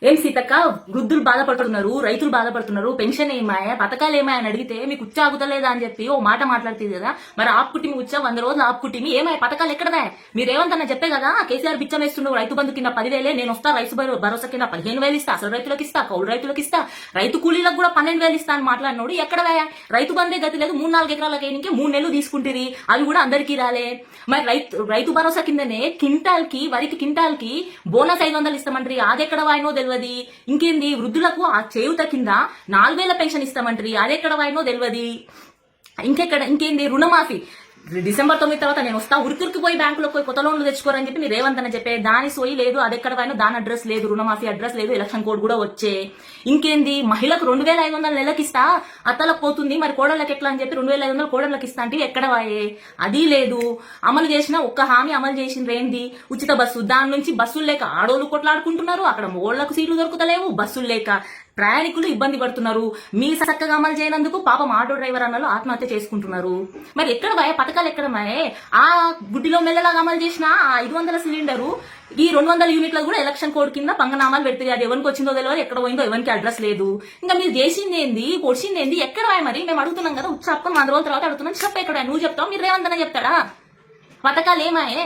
ఏం సీతక్క, వృద్ధులు బాధపడుతున్నారు, రైతులు బాధపడుతున్నారు, పెన్షన్ ఏమాయా, పథకాలు ఏమాయా అని అడిగితే మీకు ఉచ్చాగుతలేదా అని చెప్పి ఓ మాట మాట్లాడుతుంది కదా. మరి ఆపుకుటిమి ఉచ్చా 100 రోజులు ఆపుకుటిమి ఏమాయ పథకాలు ఎక్కడదా? మీరు ఏమంతన్నా చెప్పే కదా కేసీఆర్ బిచ్చం వేస్తుండ్రు. రైతు బంధు కింద 10,000 నేను వస్తా, రైతు భరోసా కింద 15,000 ఇస్తా, అసలు రైతులకు ఇస్తా, కౌలు రైతులకు ఇస్తా, రైతు కూలీలకు కూడా 12,000 ఇస్తా అని మాట్లాడినోడు ఎక్కడదా? రైతు బంధే గతి లేదు. 3-4 ఎకరాలకి 3 నెలలు తీసుకుంటుంది, అవి కూడా అందరికీ రాలే. మరి రైతు భరోసా కిందనే వరికి కింటాల్ కి బోనస్ 500 ఇస్తామంటారు, అదెక్కడ వాయినో తెలియదు. ఇంకేంది వృద్ధులకు ఆ చేయుత కింద 4,000 పెన్షన్ ఇస్తామంటారు, అదెక్కడ వాయినో తెలియదు. ఇంకేంది రుణమాఫీ డిసెంబర్ 9 తర్వాత నేను వస్తా, ఉరికి పోయి బ్యాంకులోకి పోయి కొత్త లోన్లు తెచ్చుకోరని చెప్పి మీరు రేవంత్ అని చెప్పే దాని సోయి లేదు, అదెక్కడ పోయినా దాని అడ్రస్ లేదు, రుణమాఫీ అడ్రస్ లేదు, ఎలక్షన్ కోడ్ కూడా వచ్చే. ఇంకేంది మహిళకు 2,500 నెలకి ఇస్తా, అత్తలకు పోతుంది, మరి కోడళ్ళకి ఎట్లా అని చెప్పి 2,500 కోడళ్ళకి ఇస్తా అంటే ఎక్కడ వాయే, అది లేదు. అమలు చేసిన ఒక్క హామీ అమలు చేసిండ్రు ఏంది? ఉచిత బస్సు. దాని నుంచి బస్సులు లేక ఆడోళ్ళు కొట్లాడుకుంటున్నారు, అక్కడ మోళ్లకు సీట్లు దొరుకుతలేవు, బస్సులు లేక ప్రయాణికులు ఇబ్బంది పడుతున్నారు. మీ చక్కగా అమలు చేయనందుకు పాపం ఆటో డ్రైవర్ అన్నలు ఆత్మహత్య చేసుకుంటున్నారు. మరి ఎక్కడ మాయే పథకాలు, ఎక్కడ మాయే? ఆ గుడ్డిలో మెల్లలాగా అమలు చేసిన 500 సిలిండరు ఈ 200 యూనిట్లకు కూడా ఎలక్షన్ కోడ్ కింద పంగనామాలు పెడుతుంది. అది ఎవరికి వచ్చిందో తెలియదు, ఎక్కడ పోయిందో ఎవరికి అడ్రస్ లేదు. ఇంకా మీరు చేసింది ఏంది, పొడిచింది ఏంది, ఎక్కడ మాయ? మరి మేము అడుగుతున్నాం కదా, ఉచ్చప్పని 100 రోజుల తర్వాత అడుగుతున్నాం, చెప్ప ఎక్కడ? నువ్వు చెప్తావు, మీరు రేవంత్ చెప్తాడా? పథకాలు ఏమాయే?